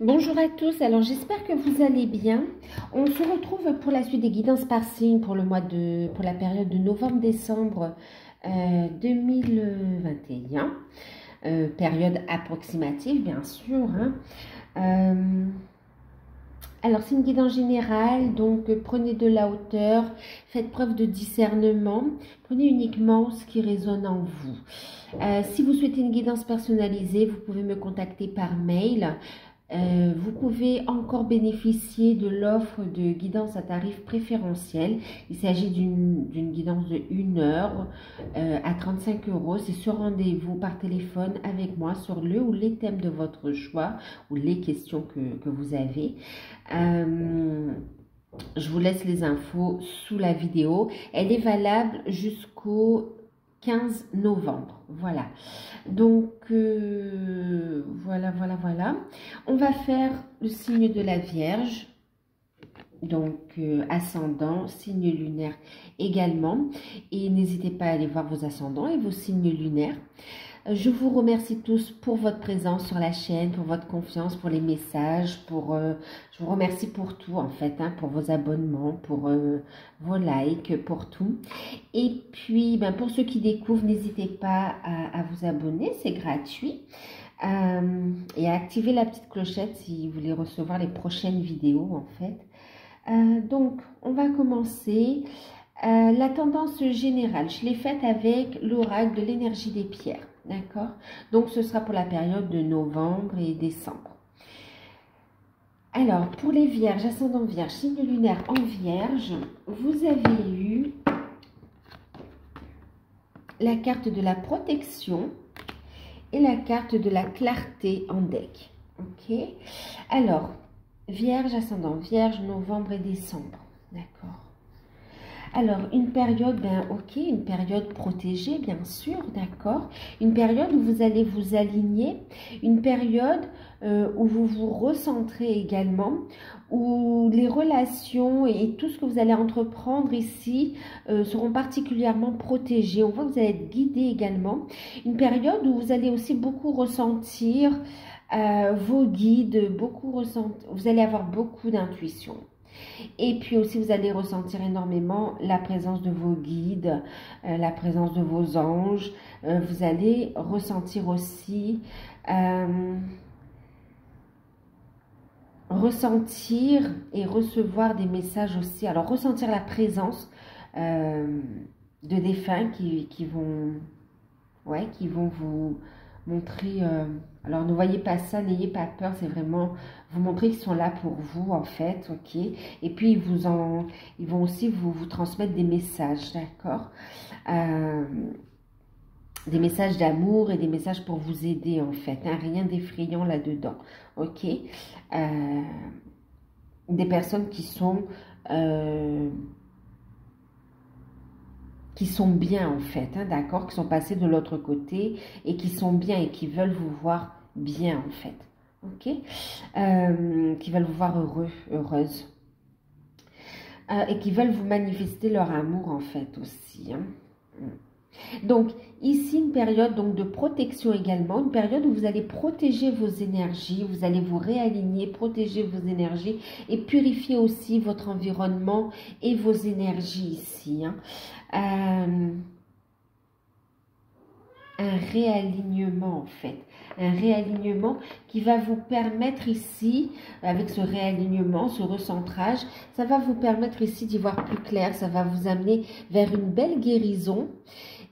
Bonjour à tous, alors j'espère que vous allez bien. On se retrouve pour la suite des guidances par signe pour la période de novembre-décembre 2021. Période approximative bien sûr. Alors c'est une guidance générale, donc prenez de la hauteur, faites preuve de discernement, prenez uniquement ce qui résonne en vous. Si vous souhaitez une guidance personnalisée, vous pouvez me contacter par mail. Vous pouvez encore bénéficier de l'offre de guidance à tarif préférentiel. Il s'agit d'une guidance de 1 heure à 35 €. C'est sur rendez-vous par téléphone avec moi sur le ou les thèmes de votre choix ou les questions que vous avez. Je vous laisse les infos sous la vidéo. Elle est valable jusqu'au 15 novembre. Voilà. Donc, voilà. On va faire le signe de la Vierge. Donc, ascendant, signe lunaire également. Et n'hésitez pas à aller voir vos ascendants et vos signes lunaires. Je vous remercie tous pour votre présence sur la chaîne, pour votre confiance, pour les messages, je vous remercie pour tout en fait, pour vos abonnements, pour vos likes, pour tout. Et puis, pour ceux qui découvrent, n'hésitez pas à vous abonner, c'est gratuit. Et à activer la petite clochette si vous voulez recevoir les prochaines vidéos en fait. Donc, on va commencer. La tendance générale, je l'ai faite avec l'oracle de l'énergie des pierres. D'accord? Donc, ce sera pour la période de novembre et décembre. Alors, pour les vierges, ascendant vierge, signe lunaire en vierge, vous avez eu la carte de la protection et la carte de la clarté en deck. Ok? Alors, vierge, ascendant vierge, novembre et décembre. D'accord? Alors, une période, une période protégée, bien sûr, d'accord. Une période où vous allez vous aligner, une période où vous vous recentrez également, où les relations et tout ce que vous allez entreprendre ici seront particulièrement protégés. On voit que vous allez être guidé également. Une période où vous allez aussi beaucoup ressentir vos guides, vous allez avoir beaucoup d'intuition. Et puis aussi, vous allez ressentir énormément la présence de vos guides, la présence de vos anges. Vous allez ressentir aussi, ressentir et recevoir des messages aussi. Alors, ressentir la présence de défunts qui vont vous montrer... alors, ne voyez pas ça, n'ayez pas peur, c'est vraiment vous montrer qu'ils sont là pour vous, en fait, ok? Et puis, ils vont aussi vous transmettre des messages, d'accord? Des messages d'amour et des messages pour vous aider, en fait, rien d'effrayant là-dedans, ok? Des personnes qui sont bien en fait, d'accord, qui sont passés de l'autre côté et qui sont bien et qui veulent vous voir bien en fait, ok, qui veulent vous voir heureux, heureuse, et qui veulent vous manifester leur amour en fait aussi. Donc ici une période donc de protection également, une période où vous allez protéger vos énergies, vous allez vous réaligner, protéger vos énergies et purifier aussi votre environnement et vos énergies ici. Un réalignement en fait, un réalignement qui va vous permettre ici, avec ce réalignement, ce recentrage, ça va vous permettre ici d'y voir plus clair, ça va vous amener vers une belle guérison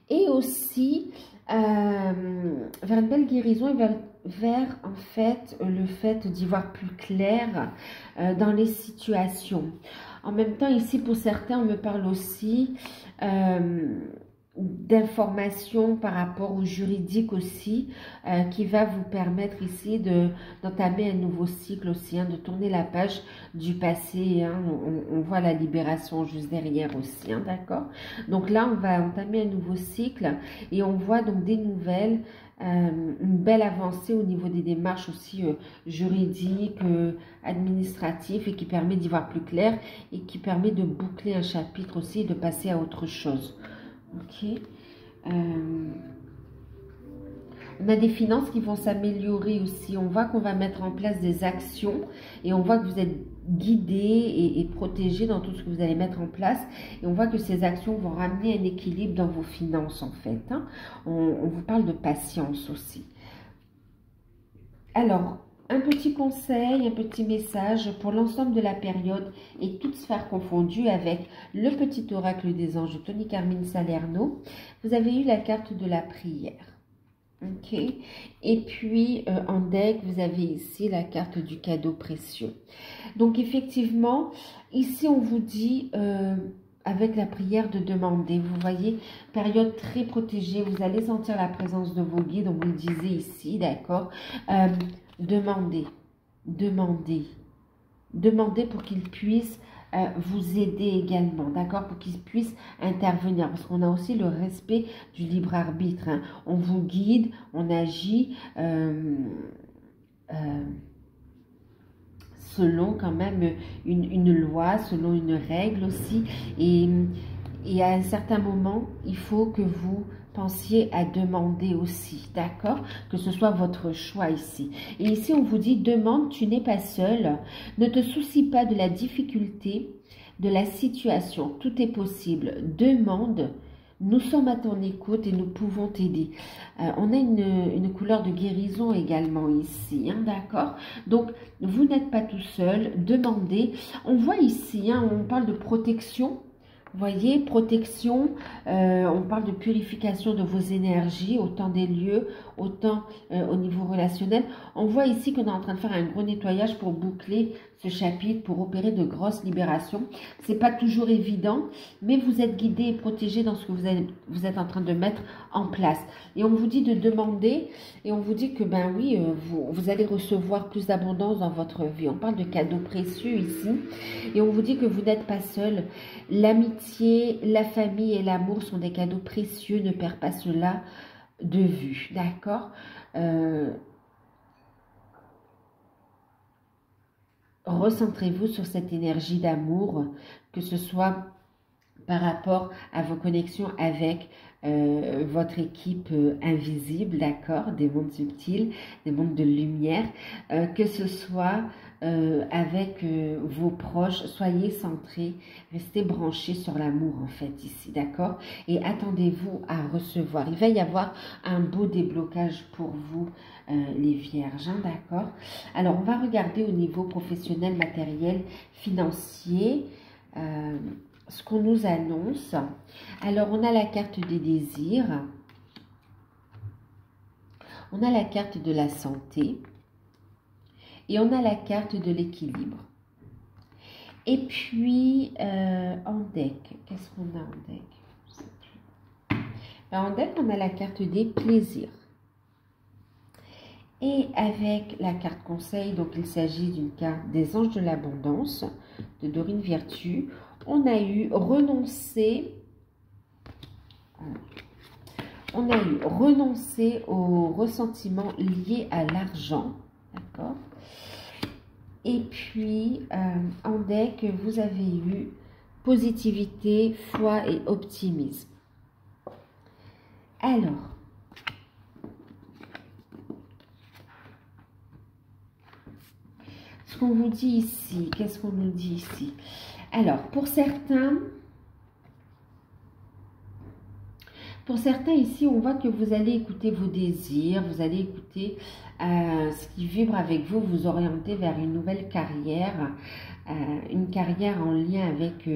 et aussi vers une belle guérison et vers en fait le fait d'y voir plus clair dans les situations. En même temps ici pour certains on me parle aussi d'informations par rapport au juridique aussi qui va vous permettre ici d'entamer un nouveau cycle aussi, de tourner la page du passé, on voit la libération juste derrière aussi, d'accord. Donc là on va entamer un nouveau cycle et on voit donc des nouvelles, une belle avancée au niveau des démarches aussi juridiques, administratives, et qui permet d'y voir plus clair et qui permet de boucler un chapitre aussi et de passer à autre chose. Ok. On a des finances qui vont s'améliorer aussi. On voit qu'on va mettre en place des actions et on voit que vous êtes guidé et protégé dans tout ce que vous allez mettre en place. Et on voit que ces actions vont ramener un équilibre dans vos finances en fait. Hein. On vous parle de patience aussi. Alors, un petit conseil, un petit message pour l'ensemble de la période et toutes sphères confondues avec le petit oracle des anges de Tony Carmine Salerno. Vous avez eu la carte de la prière. Ok, et puis en deck, vous avez ici la carte du cadeau précieux. Donc effectivement, ici on vous dit avec la prière de demander. Vous voyez, période très protégée, vous allez sentir la présence de vos guides, on vous le disait ici, d'accord. Demandez, demandez, demandez pour qu'ils puissent vous aider également, d'accord, pour qu'ils puissent intervenir, parce qu'on a aussi le respect du libre arbitre, hein. On vous guide, on agit selon quand même une loi, selon une règle aussi, et à un certain moment, il faut que vous pensiez à demander aussi, d'accord? Que ce soit votre choix ici. Et ici, on vous dit, demande, tu n'es pas seul. Ne te soucie pas de la difficulté, de la situation. Tout est possible. Demande. Nous sommes à ton écoute et nous pouvons t'aider. On a une couleur de guérison également ici, hein, d'accord? Donc, vous n'êtes pas tout seul. Demandez. On voit ici, hein, on parle de protection. Vous voyez, protection, on parle de purification de vos énergies, autant des lieux, autant au niveau relationnel. On voit ici qu'on est en train de faire un gros nettoyage pour boucler ce chapitre, pour opérer de grosses libérations. Ce n'est pas toujours évident, mais vous êtes guidé et protégé dans ce que vous êtes en train de mettre en place. Et on vous dit de demander, et on vous dit que, ben oui, vous allez recevoir plus d'abondance dans votre vie. On parle de cadeaux précieux ici, et on vous dit que vous n'êtes pas seul. L'amitié, la famille et l'amour sont des cadeaux précieux, ne perds pas cela de vue, d'accord? Recentrez-vous sur cette énergie d'amour, que ce soit par rapport à vos connexions avec votre équipe invisible, d'accord, des mondes subtils, des mondes de lumière, que ce soit avec vos proches, soyez centrés, restez branchés sur l'amour en fait ici, d'accord, et attendez-vous à recevoir. Il va y avoir un beau déblocage pour vous, les vierges, hein, d'accord. Alors, on va regarder au niveau professionnel, matériel, financier, ce qu'on nous annonce. Alors, on a la carte des désirs, on a la carte de la santé et on a la carte de l'équilibre. Et puis, en deck, qu'est-ce qu'on a en deck? En deck, on a la carte des plaisirs. Et avec la carte conseil, donc il s'agit d'une carte des anges de l'abondance, de Dorine Virtue. On a eu renoncer, aux ressentiments liés à l'argent, d'accord. Et puis en deck, vous avez eu positivité, foi et optimisme. Alors, ce qu'on vous dit ici, qu'est-ce qu'on nous dit ici? Alors, pour certains ici, on voit que vous allez écouter vos désirs, vous allez écouter ce qui vibre avec vous, vous orienter vers une nouvelle carrière, une carrière en lien avec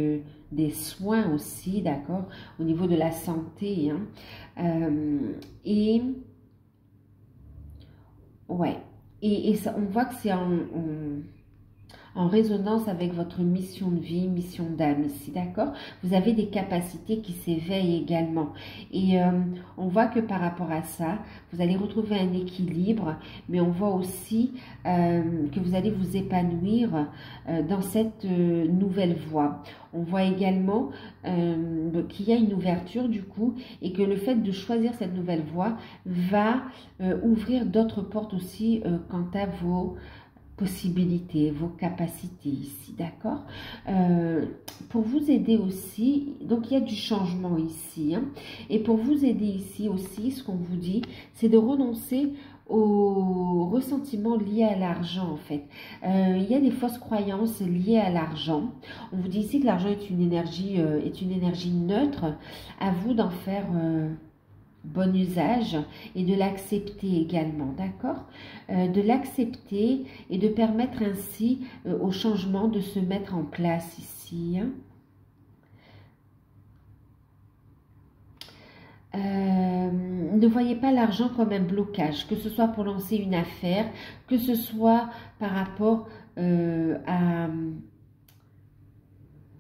des soins aussi, d'accord, au niveau de la santé, hein, et ouais, et ça, on voit que c'est en résonance avec votre mission de vie, mission d'âme ici, d'accord? Vous avez des capacités qui s'éveillent également. Et on voit que par rapport à ça, vous allez retrouver un équilibre, mais on voit aussi que vous allez vous épanouir dans cette nouvelle voie. On voit également qu'il y a une ouverture du coup, et que le fait de choisir cette nouvelle voie va ouvrir d'autres portes aussi quant à vos possibilités, vos capacités ici, d'accord? Pour vous aider aussi, donc il y a du changement ici, hein, et pour vous aider ici aussi, ce qu'on vous dit, c'est de renoncer aux ressentiments liés à l'argent en fait. Il y a des fausses croyances liées à l'argent. On vous dit ici que l'argent est une énergie neutre. À vous d'en faire bon usage et de l'accepter également, d'accord? De l'accepter et de permettre ainsi au changement de se mettre en place ici, hein. Ne voyez pas l'argent comme un blocage, que ce soit pour lancer une affaire, que ce soit par rapport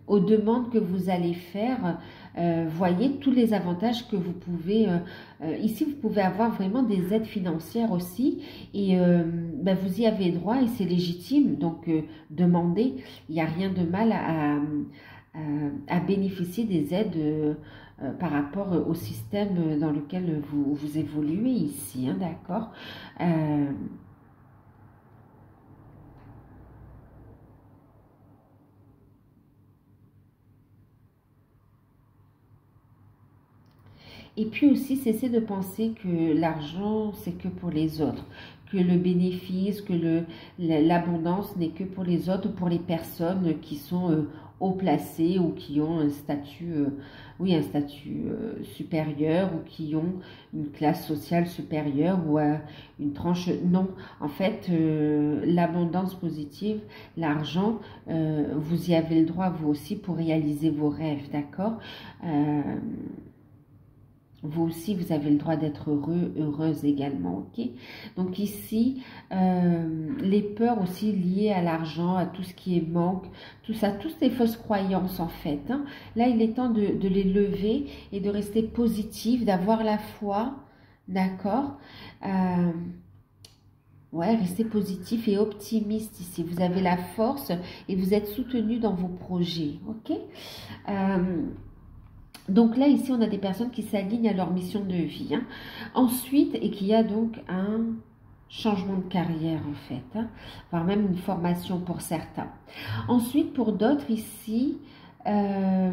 aux demandes que vous allez faire. Voyez tous les avantages que vous pouvez, ici vous pouvez avoir vraiment des aides financières aussi, et ben, vous y avez droit et c'est légitime, donc demandez, il n'y a rien de mal à bénéficier des aides par rapport au système dans lequel vous évoluez ici, hein, d'accord? Et puis aussi, cessez de penser que l'argent, c'est que pour les autres, que le bénéfice, que l'abondance n'est que pour les autres, pour les personnes qui sont haut placées ou qui ont un statut, oui, un statut supérieur ou qui ont une classe sociale supérieure ou une tranche. Non, en fait, l'abondance positive, l'argent, vous y avez le droit vous aussi pour réaliser vos rêves, d'accord? Vous aussi, vous avez le droit d'être heureux, heureuse également, ok? Donc ici, les peurs aussi liées à l'argent, à tout ce qui est manque, tout ça, toutes ces fausses croyances en fait, hein. Là, il est temps de les lever et de rester positif, d'avoir la foi, d'accord? Ouais, restez positif et optimiste ici. Vous avez la force et vous êtes soutenu dans vos projets, ok? Donc là, ici, on a des personnes qui s'alignent à leur mission de vie, hein. Ensuite, et qu'il y a donc un changement de carrière, en fait, hein, voire même une formation pour certains. Ensuite, pour d'autres, ici, on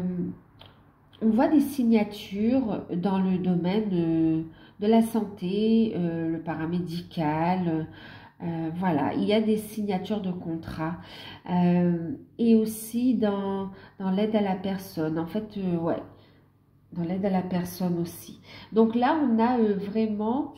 voit des signatures dans le domaine de la santé, le paramédical, voilà, il y a des signatures de contrats et aussi dans l'aide à la personne. En fait, ouais, dans l'aide à la personne aussi. Donc là, on a vraiment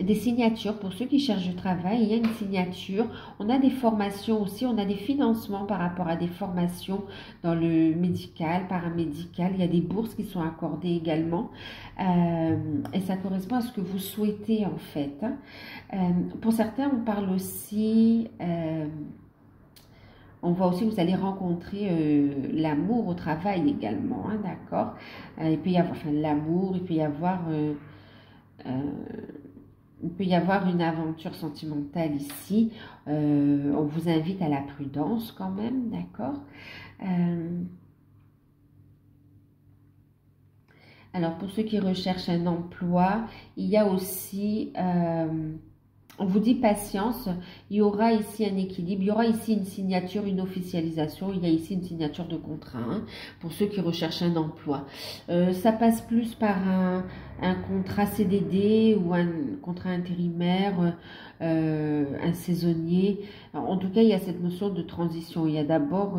des signatures pour ceux qui cherchent du travail. Il y a une signature. On a des formations aussi. On a des financements par rapport à des formations dans le médical, paramédical. Il y a des bourses qui sont accordées également. Et ça correspond à ce que vous souhaitez en fait, hein. Pour certains, on parle aussi... on voit aussi que vous allez rencontrer l'amour au travail également, hein, d'accord? Il peut y avoir enfin, l'amour, il peut y avoir une aventure sentimentale ici. On vous invite à la prudence quand même, d'accord? Alors, pour ceux qui recherchent un emploi, il y a aussi... on vous dit patience, il y aura ici un équilibre, il y aura ici une signature, une officialisation, il y a ici une signature de contrat, hein, pour ceux qui recherchent un emploi. Ça passe plus par un contrat CDD ou un contrat intérimaire, un saisonnier. Alors, en tout cas, il y a cette notion de transition. Il y a d'abord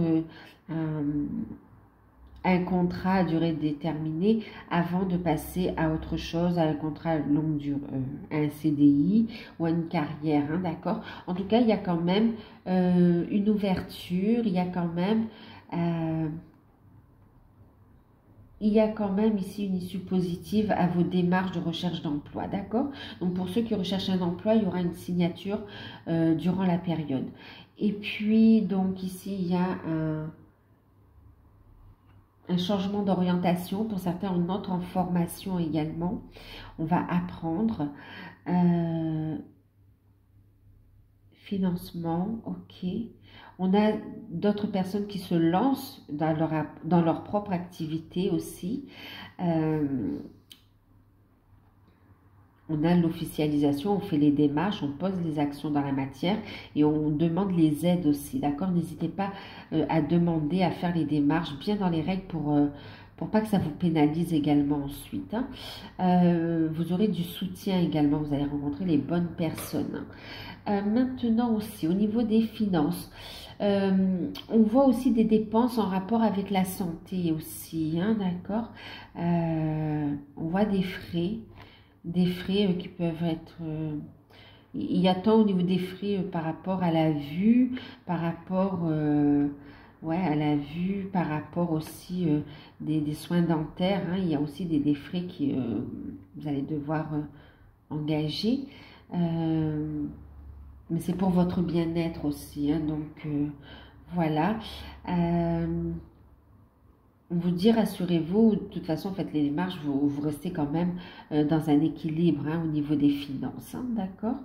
un contrat à durée déterminée avant de passer à autre chose, à un contrat longue durée, à un CDI ou à une carrière, hein, d'accord? En tout cas, il y a quand même une ouverture, il y a quand même ici une issue positive à vos démarches de recherche d'emploi, d'accord? Donc pour ceux qui recherchent un emploi, il y aura une signature durant la période. Et puis donc ici, il y a un changement d'orientation. Pour certains, on entre en formation également. On va apprendre. Financement, ok. On a d'autres personnes qui se lancent dans leur propre activité aussi. on a l'officialisation, on fait les démarches, on pose les actions dans la matière et on demande les aides aussi, d'accord? N'hésitez pas à demander, à faire les démarches bien dans les règles pour pas que ça vous pénalise également ensuite, hein. Vous aurez du soutien également, vous allez rencontrer les bonnes personnes. Maintenant aussi, au niveau des finances, on voit aussi des dépenses en rapport avec la santé aussi, hein, d'accord? On voit des frais qui peuvent être... il y a tant au niveau des frais par rapport à la vue, par rapport... ouais, à la vue, par rapport aussi des soins dentaires, hein, il y a aussi des frais que vous allez devoir engager. Mais c'est pour votre bien-être aussi, hein, donc voilà. On vous dit, rassurez-vous, de toute façon, faites les démarches, vous restez quand même dans un équilibre, hein, au niveau des finances, hein, d'accord?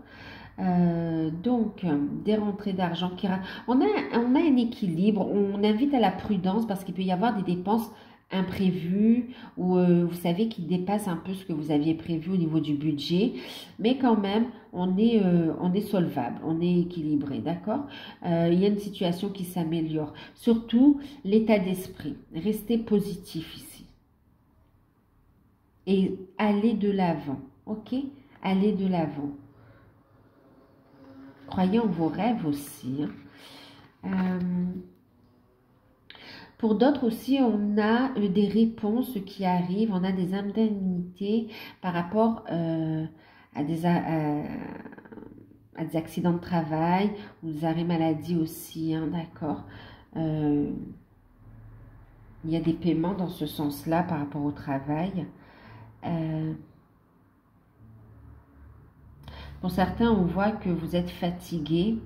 Donc, des rentrées d'argent on a un équilibre, on invite à la prudence parce qu'il peut y avoir des dépenses imprévues ou vous savez qui dépassent un peu ce que vous aviez prévu au niveau du budget, mais quand même on est solvable, on est équilibré, d'accord? Il y a une situation qui s'améliore, surtout l'état d'esprit, restez positif ici et allez de l'avant, ok? Allez de l'avant. Croyez en vos rêves aussi, hein. Pour d'autres aussi, on a des réponses qui arrivent, on a des indemnités par rapport à des accidents de travail ou des arrêts maladie aussi, hein, d'accord? Il y a des paiements dans ce sens-là par rapport au travail. Pour certains, on voit que vous êtes fatigué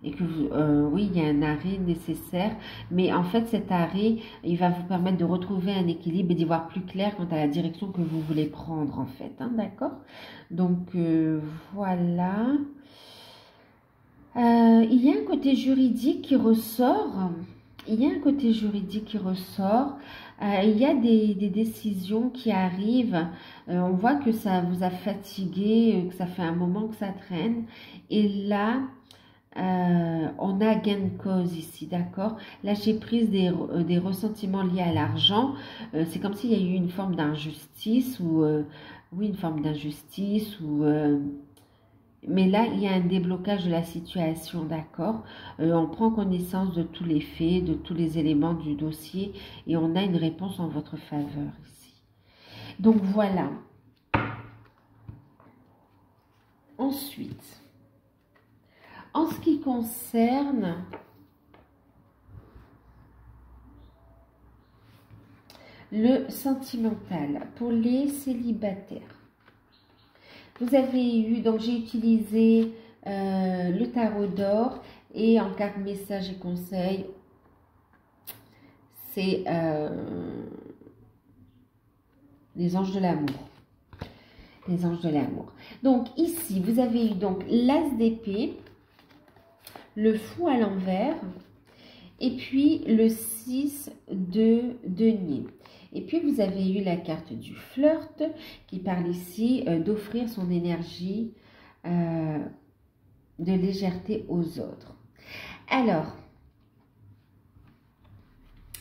et que oui, il y a un arrêt nécessaire, mais en fait cet arrêt, il va vous permettre de retrouver un équilibre et d'y voir plus clair quant à la direction que vous voulez prendre en fait, hein, d'accord? Donc voilà. Il y a un côté juridique qui ressort. Il y a un côté juridique qui ressort. Il y a des décisions qui arrivent. On voit que ça vous a fatigué, que ça fait un moment que ça traîne. Et là, on a gain de cause ici, d'accord? Lâcher prise des ressentiments liés à l'argent. C'est comme s'il y a eu une forme d'injustice ou... oui, une forme d'injustice ou... mais là, il y a un déblocage de la situation, d'accord? On prend connaissance de tous les faits, de tous les éléments du dossier et on a une réponse en votre faveur ici. Donc voilà. Ensuite, en ce qui concerne le sentimental pour les célibataires, vous avez eu, donc j'ai utilisé le tarot d'or et en carte message et conseil, c'est les anges de l'amour. Les anges de l'amour. Donc ici, vous avez eu donc l'as d'épée, le fou à l'envers et puis le 6 de denier. Et puis, vous avez eu la carte du flirt qui parle ici d'offrir son énergie de légèreté aux autres. Alors,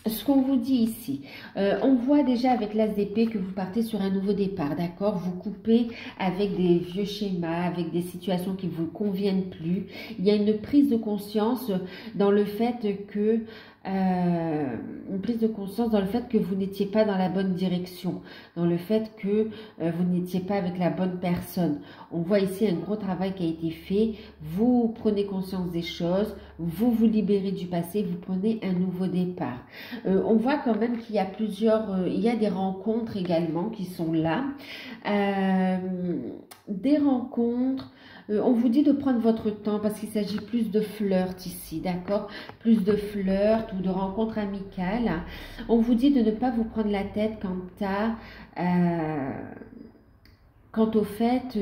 ce qu'on vous dit ici, on voit déjà avec l'as d'épée que vous partez sur un nouveau départ, d'accord? Vous coupez avec des vieux schémas, avec des situations qui ne vous conviennent plus. Il y a une prise de conscience dans le fait que vous n'étiez pas dans la bonne direction, dans le fait que vous n'étiez pas avec la bonne personne. On voit ici un gros travail qui a été fait. Vous prenez conscience des choses, vous vous libérez du passé, vous prenez un nouveau départ. On voit quand même qu'il y a il y a des rencontres également qui sont là. Des rencontres. On vous dit de prendre votre temps parce qu'il s'agit plus de flirt ici, d'accord? Plus de flirt ou de rencontres amicales. On vous dit de ne pas vous prendre la tête quant au fait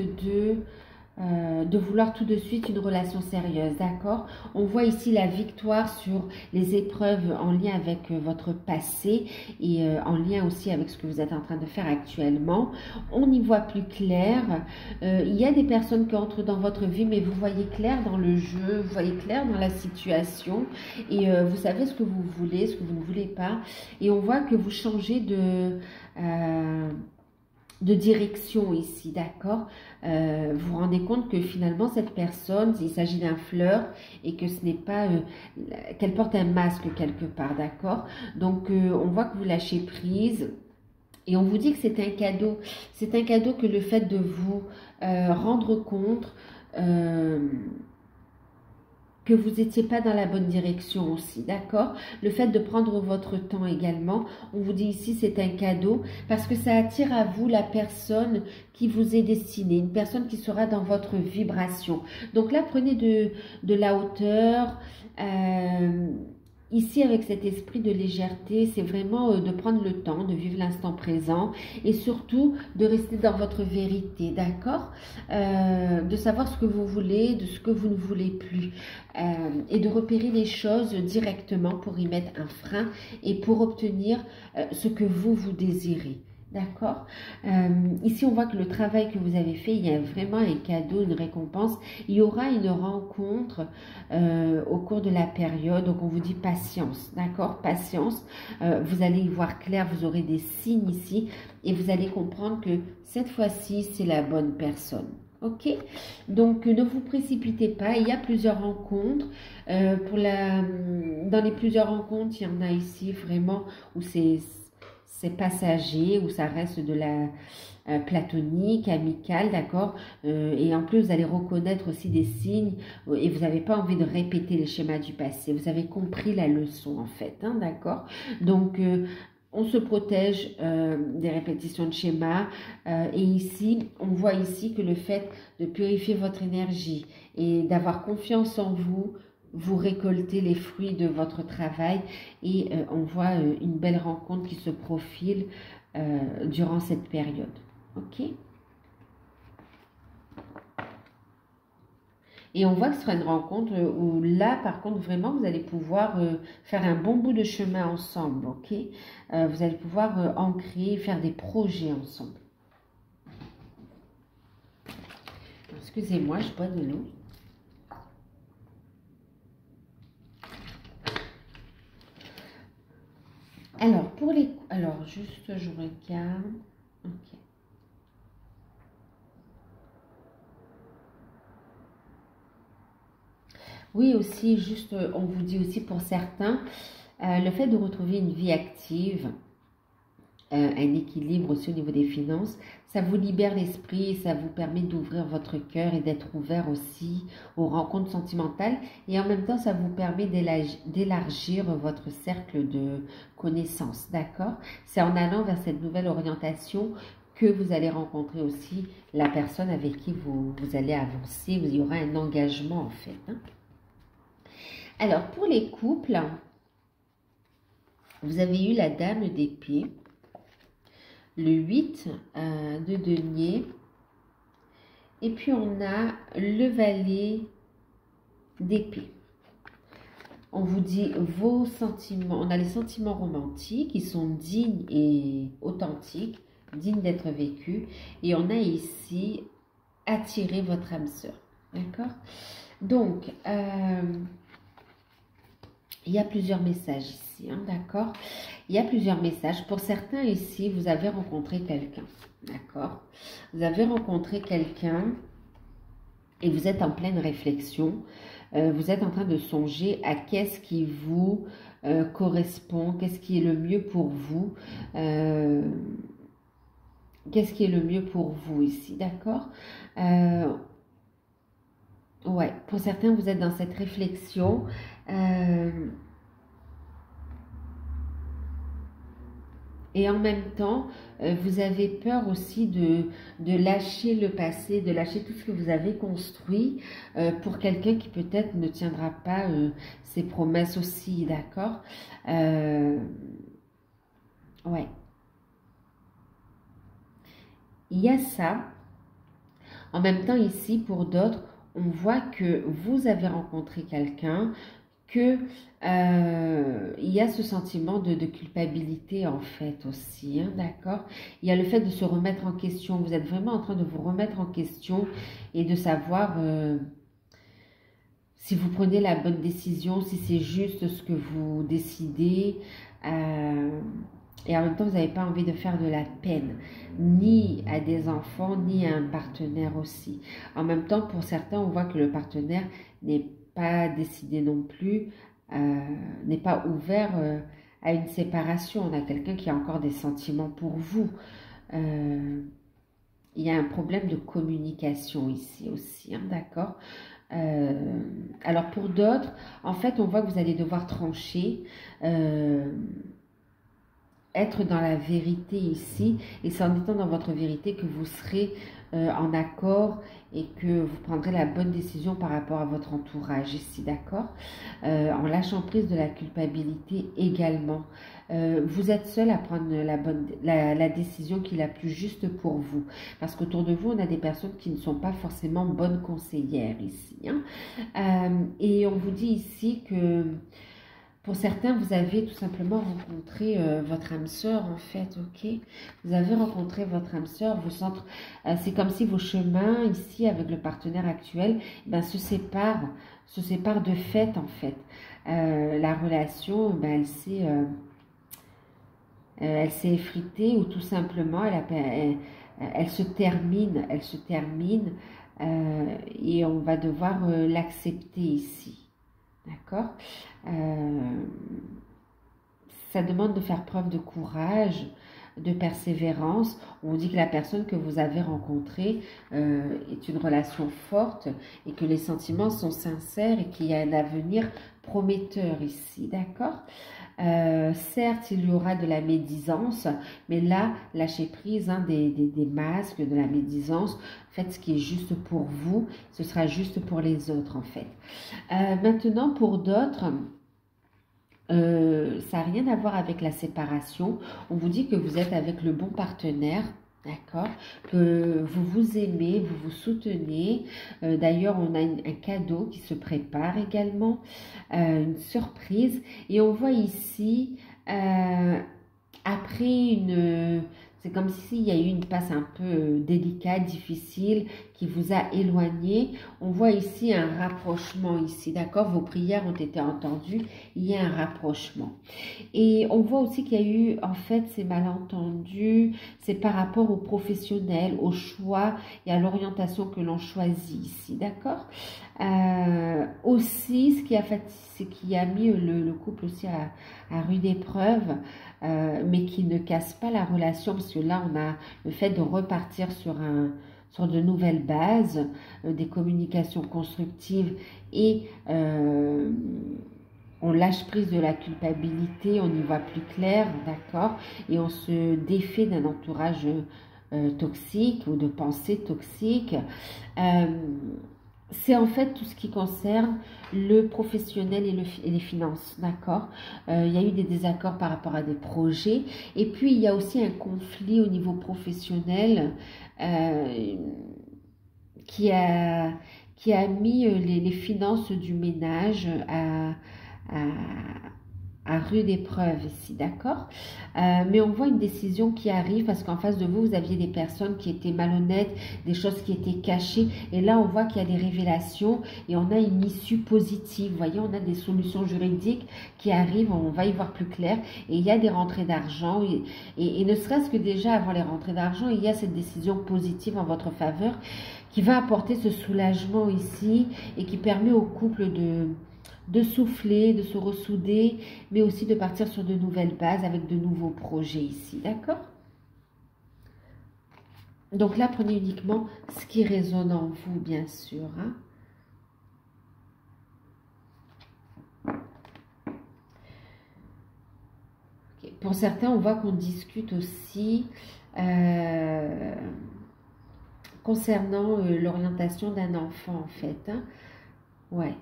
de vouloir tout de suite une relation sérieuse, d'accord? On voit ici la victoire sur les épreuves en lien avec votre passé et en lien aussi avec ce que vous êtes en train de faire actuellement. On y voit plus clair. Il y a des personnes qui entrent dans votre vie, mais vous voyez clair dans le jeu, vous voyez clair dans la situation et vous savez ce que vous voulez, ce que vous ne voulez pas. Et on voit que vous changez de direction ici, d'accord? Vous vous rendez compte que finalement cette personne, il s'agit d'un flirt et que ce n'est pas qu'elle porte un masque quelque part, d'accord? Donc on voit que vous lâchez prise. Et on vous dit que c'est un cadeau. C'est un cadeau que le fait de vous rendre compte que vous n'étiez pas dans la bonne direction aussi, d'accord? Le fait de prendre votre temps également, on vous dit ici c'est un cadeau parce que ça attire à vous la personne qui vous est destinée, une personne qui sera dans votre vibration. Donc là, prenez de la hauteur. Ici, avec cet esprit de légèreté, c'est vraiment de prendre le temps, de vivre l'instant présent et surtout de rester dans votre vérité, d'accord? De savoir ce que vous voulez, de ce que vous ne voulez plus et de repérer les choses directement pour y mettre un frein et pour obtenir ce que vous désirez. D'accord. Ici, on voit que le travail que vous avez fait, il y a vraiment un cadeau, une récompense. Il y aura une rencontre au cours de la période. Donc, on vous dit patience. D'accord. Patience. Vous allez y voir clair. Vous aurez des signes ici. Et vous allez comprendre que cette fois-ci, c'est la bonne personne. Ok. Donc, ne vous précipitez pas. Il y a plusieurs rencontres. Dans les plusieurs rencontres, il y en a ici vraiment où c'est passager, où ça reste de la platonique, amicale, d'accord? Et en plus, vous allez reconnaître aussi des signes et vous n'avez pas envie de répéter les schémas du passé. Vous avez compris la leçon, en fait, hein, d'accord? Donc, on se protège des répétitions de schémas. Et ici, on voit ici que le fait de purifier votre énergie et d'avoir confiance en vous, vous récoltez les fruits de votre travail et on voit une belle rencontre qui se profile durant cette période. Ok? Et on voit que ce sera une rencontre où là, par contre, vraiment, vous allez pouvoir faire un bon bout de chemin ensemble. Ok? Vous allez pouvoir ancrer, faire des projets ensemble. Excusez-moi, je bois de l'eau. Alors, juste, je regarde. Ok. Oui, aussi, juste, on vous dit aussi pour certains, le fait de retrouver une vie active, un équilibre aussi au niveau des finances, ça vous libère l'esprit et ça vous permet d'ouvrir votre cœur et d'être ouvert aussi aux rencontres sentimentales. Et en même temps, ça vous permet d'élargir votre cercle de connaissances, d'accord? C'est en allant vers cette nouvelle orientation que vous allez rencontrer aussi la personne avec qui vous allez avancer. Il y aura un engagement en fait, hein. Alors, pour les couples, vous avez eu la dame d'épée, le 8 de denier, et puis on a le valet d'épée. On vous dit vos sentiments, on a les sentiments romantiques, qui sont dignes et authentiques, dignes d'être vécus, et on a ici attirer votre âme sœur, d'accord? Donc, il y a plusieurs messages ici, hein, d'accord? Il y a plusieurs messages. Pour certains ici, vous avez rencontré quelqu'un, d'accord? Vous avez rencontré quelqu'un et vous êtes en pleine réflexion. Vous êtes en train de songer à qu'est-ce qui vous correspond, qu'est-ce qui est le mieux pour vous. Qu'est-ce qui est le mieux pour vous ici, d'accord? Ouais, pour certains, vous êtes dans cette réflexion. Et en même temps, vous avez peur aussi de lâcher le passé, de lâcher tout ce que vous avez construit pour quelqu'un qui peut-être ne tiendra pas ses promesses aussi, d'accord? Ouais. Il y a ça. En même temps, ici, pour d'autres, on voit que vous avez rencontré quelqu'un, que il y a ce sentiment de culpabilité en fait aussi, hein, d'accord? Il y a le fait de se remettre en question. Vous êtes vraiment en train de vous remettre en question et de savoir si vous prenez la bonne décision, si c'est juste ce que vous décidez. Et en même temps, vous n'avez pas envie de faire de la peine, ni à des enfants, ni à un partenaire aussi. En même temps, pour certains, on voit que le partenaire n'est pas décidé non plus, n'est pas ouvert à une séparation. On a quelqu'un qui a encore des sentiments pour vous. Il y a un problème de communication ici aussi, hein, d'accord? Alors pour d'autres, en fait, on voit que vous allez devoir trancher, être dans la vérité ici, et c'est en étant dans votre vérité que vous serez en accord et que vous prendrez la bonne décision par rapport à votre entourage ici, d'accord? En lâchant prise de la culpabilité également. Vous êtes seul à prendre la décision qui est la plus juste pour vous. Parce qu'autour de vous, on a des personnes qui ne sont pas forcément bonnes conseillères ici, hein. Et on vous dit ici que pour certains, vous avez tout simplement rencontré votre âme sœur, en fait, ok? Vous avez rencontré votre âme sœur, c'est comme si vos chemins, ici, avec le partenaire actuel, ben, se séparent de fait, en fait. La relation, ben, elle s'est effritée ou tout simplement, elle se termine, et on va devoir l'accepter ici. D'accord? Ça demande de faire preuve de courage, de persévérance. On dit que la personne que vous avez rencontrée est une relation forte et que les sentiments sont sincères et qu'il y a un avenir prometteur ici, d'accord? Certes, il y aura de la médisance, mais là, lâchez prise, hein, des masques, de la médisance. Faites ce qui est juste pour vous, ce sera juste pour les autres, en fait. Maintenant, pour d'autres, ça n'a rien à voir avec la séparation. On vous dit que vous êtes avec le bon partenaire, d'accord? Que vous vous aimez, vous vous soutenez. D'ailleurs, on a un cadeau qui se prépare également, une surprise. Et on voit ici, après c'est comme s'il y a eu une passe un peu délicate, difficile, qui vous a éloigné. On voit ici un rapprochement ici, d'accord? Vos prières ont été entendues, il y a un rapprochement. Et on voit aussi qu'il y a eu, en fait, ces malentendus, c'est par rapport aux professionnels, au choix et à l'orientation que l'on choisit ici, d'accord? Aussi, ce qui a mis le couple aussi à rude épreuve, mais qui ne casse pas la relation, parce que là, on a le fait de repartir sur de nouvelles bases, des communications constructives et on lâche prise de la culpabilité, on y voit plus clair, d'accord? Et on se défait d'un entourage toxique ou de pensées toxiques. C'est en fait tout ce qui concerne le professionnel et les finances, d'accord? Il y a eu des désaccords par rapport à des projets. Et puis, il y a aussi un conflit au niveau professionnel qui a mis les finances du ménage à rude épreuve ici, d'accord? Mais on voit une décision qui arrive parce qu'en face de vous, vous aviez des personnes qui étaient malhonnêtes, des choses qui étaient cachées. Et là, on voit qu'il y a des révélations et on a une issue positive. Vous voyez, on a des solutions juridiques qui arrivent, on va y voir plus clair. Et il y a des rentrées d'argent. Et ne serait-ce que déjà avant les rentrées d'argent, il y a cette décision positive en votre faveur qui va apporter ce soulagement ici et qui permet au couple de souffler, de se ressouder, mais aussi de partir sur de nouvelles bases avec de nouveaux projets ici, d'accord? Donc là, prenez uniquement ce qui résonne en vous, bien sûr, hein. Okay. Pour certains, on voit qu'on discute aussi concernant l'orientation d'un enfant, en fait, hein. Ouais.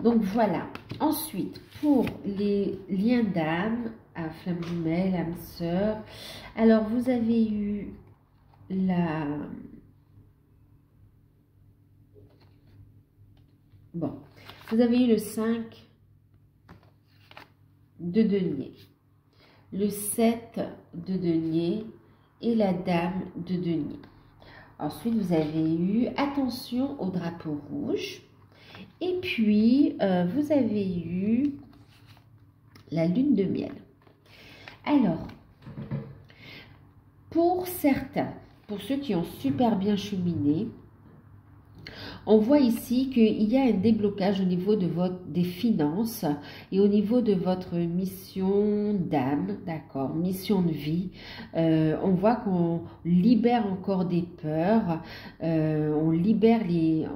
Donc voilà. Ensuite, pour les liens d'âme, à flamme jumelle, âme sœur. Alors, vous avez eu la... Bon, vous avez eu le 5 de denier, le 7 de denier et la dame de denier. Ensuite, vous avez eu attention au drapeau rouge. Et puis, vous avez eu la lune de miel. Alors, pour certains, pour ceux qui ont super bien cheminé, on voit ici qu'il y a un déblocage au niveau de des finances et au niveau de votre mission d'âme, d'accord, mission de vie. On voit qu'on libère encore des peurs, on libère les...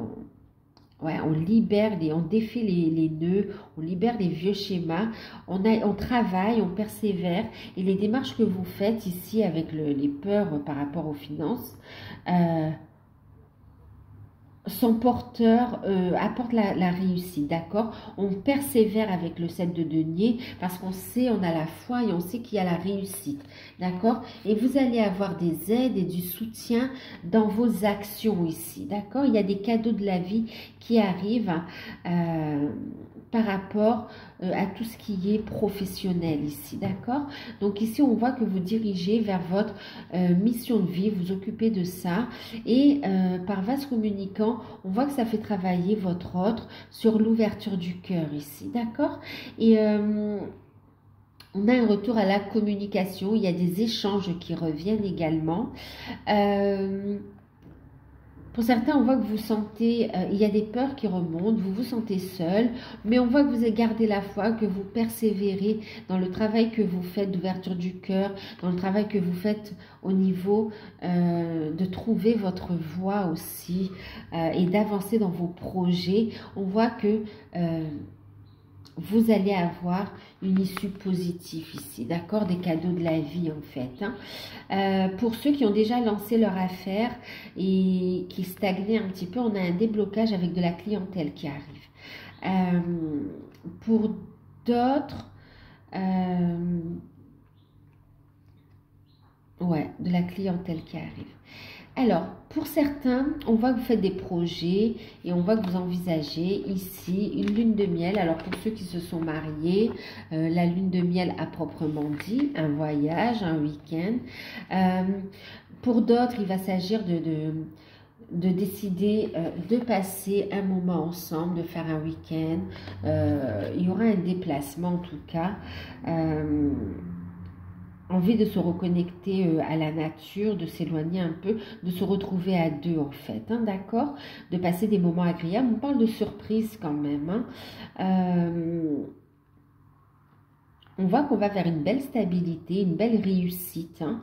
Ouais, on défait les nœuds, on libère les vieux schémas, on travaille, on persévère. Et les démarches que vous faites ici avec les peurs par rapport aux finances, son porteur apporte la réussite, d'accord? On persévère avec le 7 de denier parce qu'on sait, on a la foi et on sait qu'il y a la réussite, d'accord? Et vous allez avoir des aides et du soutien dans vos actions ici, d'accord? Il y a des cadeaux de la vie qui arrivent par rapport à tout ce qui est professionnel ici, d'accord? Donc ici, on voit que vous dirigez vers votre mission de vie, vous occupez de ça et par vase communicant, on voit que ça fait travailler votre autre sur l'ouverture du cœur ici, d'accord? Et on a un retour à la communication, il y a des échanges qui reviennent également. Pour certains, on voit que vous sentez, il y a des peurs qui remontent, vous vous sentez seul, mais on voit que vous avez gardé la foi, que vous persévérez dans le travail que vous faites d'ouverture du cœur, dans le travail que vous faites au niveau de trouver votre voie aussi et d'avancer dans vos projets. On voit que vous allez avoir une issue positive ici, d'accord? Des cadeaux de la vie en fait. Hein. Pour ceux qui ont déjà lancé leur affaire et qui stagnaient un petit peu, on a un déblocage avec de la clientèle qui arrive. Pour d'autres, ouais, de la clientèle qui arrive. Alors, pour certains, on voit que vous faites des projets et on voit que vous envisagez ici une lune de miel. Alors, pour ceux qui se sont mariés, la lune de miel à proprement dit, un voyage, un week-end. Pour d'autres, il va s'agir de décider de passer un moment ensemble, de faire un week-end. Il y aura un déplacement en tout cas. Envie de se reconnecter à la nature, de s'éloigner un peu, de se retrouver à deux en fait, hein, d'accord? De passer des moments agréables. On parle de surprise quand même. Hein. On voit qu'on va vers une belle stabilité, une belle réussite. Hein.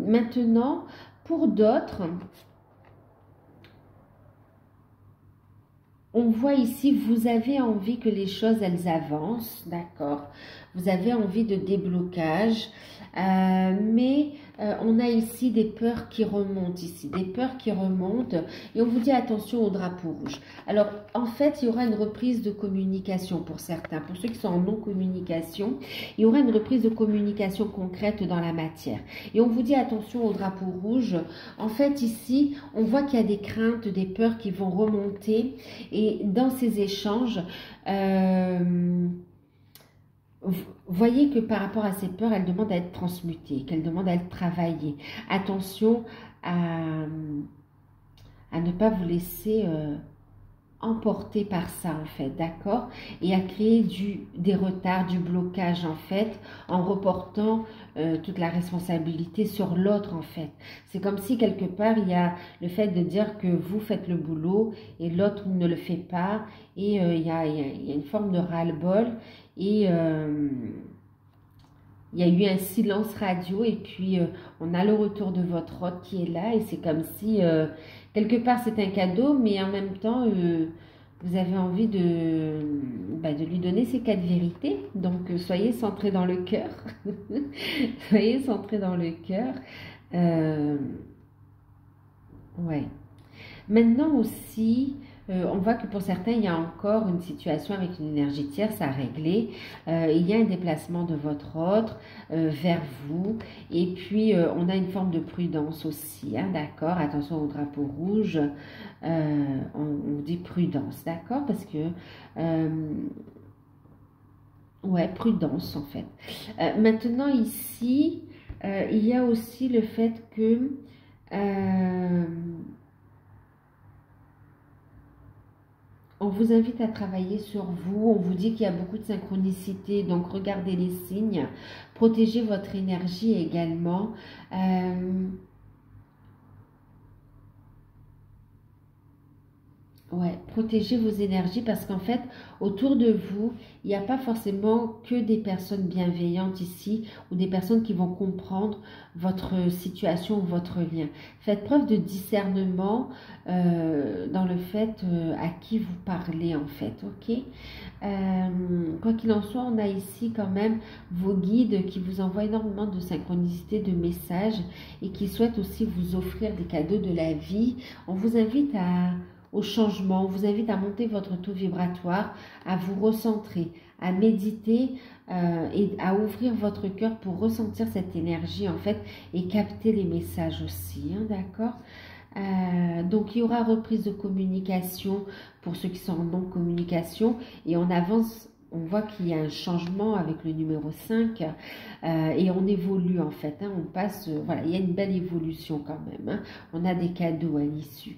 Maintenant, pour d'autres, on voit ici, vous avez envie que les choses, elles avancent, d'accord? Vous avez envie de déblocage, mais on a ici des peurs qui remontent ici, des peurs qui remontent et on vous dit attention au drapeau rouge. Alors, en fait, il y aura une reprise de communication pour certains. Pour ceux qui sont en non-communication, il y aura une reprise de communication concrète dans la matière. Et on vous dit attention au drapeau rouge. En fait, ici, on voit qu'il y a des craintes, des peurs qui vont remonter et dans ces échanges, voyez que par rapport à ces peurs, elles demandent à être transmutées, qu'elles demandent à être travaillées. Attention à ne pas vous laisser emporter par ça en fait, d'accord? Et à créer des retards, du blocage en fait, en reportant toute la responsabilité sur l'autre en fait. C'est comme si quelque part il y a le fait de dire que vous faites le boulot et l'autre ne le fait pas et il y a une forme de ras-le-bol et il y a eu un silence radio et puis on a le retour de votre hôte qui est là et c'est comme si quelque part c'est un cadeau mais en même temps vous avez envie de lui donner ses 4 vérités. Donc soyez centrés dans le cœur. Soyez centrés dans le cœur. Ouais. Maintenant aussi, On voit que pour certains, il y a encore une situation avec une énergie tierce à régler. Il y a un déplacement de votre autre vers vous. Et puis, on a une forme de prudence aussi, hein, d'accord? Attention au drapeau rouge. On dit prudence, d'accord? Parce que... ouais, prudence en fait. Maintenant ici, il y a aussi le fait que on vous invite à travailler sur vous. On vous dit qu'il y a beaucoup de synchronicité, donc regardez les signes. Protégez votre énergie également. Ouais, protégez vos énergies parce qu'en fait, autour de vous, il n'y a pas forcément que des personnes bienveillantes ici ou des personnes qui vont comprendre votre situation ou votre lien. Faites preuve de discernement dans le fait à qui vous parlez en fait, ok? Quoi qu'il en soit, on a ici quand même vos guides qui vous envoient énormément de synchronicité, de messages et qui souhaitent aussi vous offrir des cadeaux de la vie. On vous invite au changement, on vous invite à monter votre taux vibratoire, à vous recentrer, à méditer et à ouvrir votre cœur pour ressentir cette énergie en fait et capter les messages aussi, hein, d'accord? Donc il y aura reprise de communication pour ceux qui sont en non-communication et on avance. On voit qu'il y a un changement avec le numéro 5 et on évolue en fait. Hein, on passe, voilà, il y a une belle évolution quand même. Hein, on a des cadeaux à l'issue.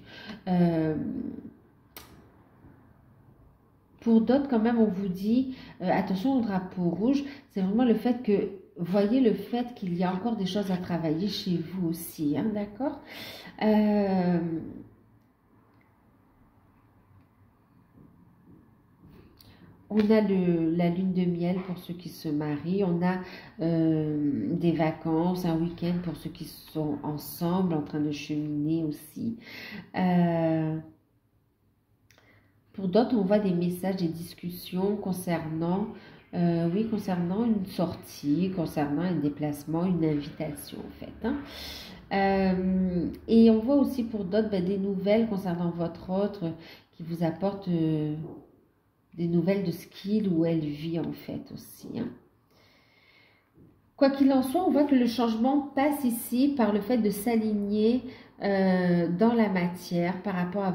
Pour d'autres, quand même, on vous dit, attention au drapeau rouge, c'est vraiment le fait que, voyez le fait qu'il y a encore des choses à travailler chez vous aussi, hein, d'accord? On a la lune de miel pour ceux qui se marient, on a des vacances, un week-end pour ceux qui sont ensemble, en train de cheminer aussi. Pour d'autres, on voit des messages, des discussions concernant, oui, concernant une sortie, concernant un déplacement, une invitation en fait. Hein. Et on voit aussi pour d'autres des nouvelles concernant votre autre qui vous apportent des nouvelles de ce qu'il ou elle vit en fait aussi. Hein. Quoi qu'il en soit, on voit que le changement passe ici par le fait de s'aligner dans la matière par rapport à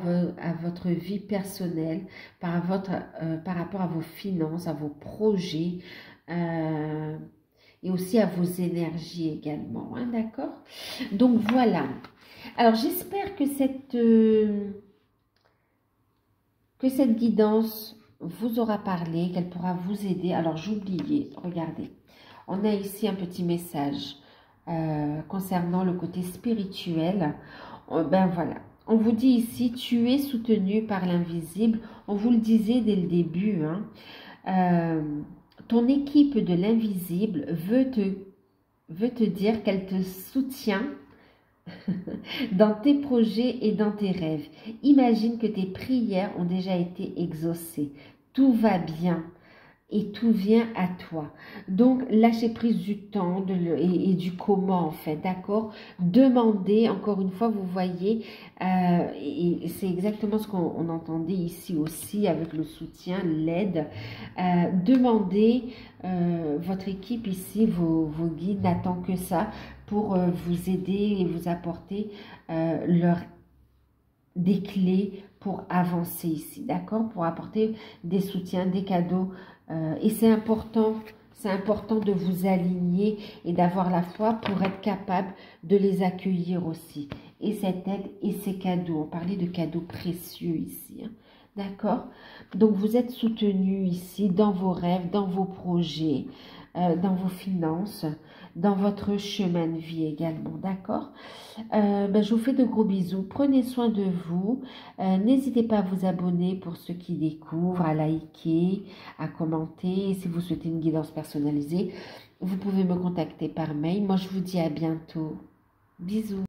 votre vie personnelle, par rapport à vos finances, à vos projets et aussi à vos énergies également. Hein, d'accord? Donc voilà. Alors j'espère que cette guidance vous aura parlé, qu'elle pourra vous aider. Alors j'oubliais, regardez. On a ici un petit message concernant le côté spirituel. Ben voilà, on vous dit ici, tu es soutenu par l'invisible. On vous le disait dès le début. Hein. Ton équipe de l'invisible veut te dire qu'elle te soutient dans tes projets et dans tes rêves. Imagine que tes prières ont déjà été exaucées. Tout va bien. Et tout vient à toi. Donc, lâchez prise du temps et du comment, en fait, d'accord? Demandez, encore une fois, vous voyez, et c'est exactement ce qu'on entendait ici aussi, avec le soutien, l'aide. Demandez, votre équipe ici, vos guides n'attendent que ça pour vous aider et vous apporter des clés pour avancer ici, d'accord? Pour apporter des soutiens, des cadeaux. Et c'est important de vous aligner et d'avoir la foi pour être capable de les accueillir aussi. Et cette aide et ces cadeaux, on parlait de cadeaux précieux ici, hein, d'accord? Donc vous êtes soutenu ici dans vos rêves, dans vos projets, dans vos finances, dans votre chemin de vie également, d'accord? Je vous fais de gros bisous, prenez soin de vous, n'hésitez pas à vous abonner pour ceux qui découvrent, à liker, à commenter, et si vous souhaitez une guidance personnalisée, vous pouvez me contacter par mail. Moi je vous dis à bientôt, bisous.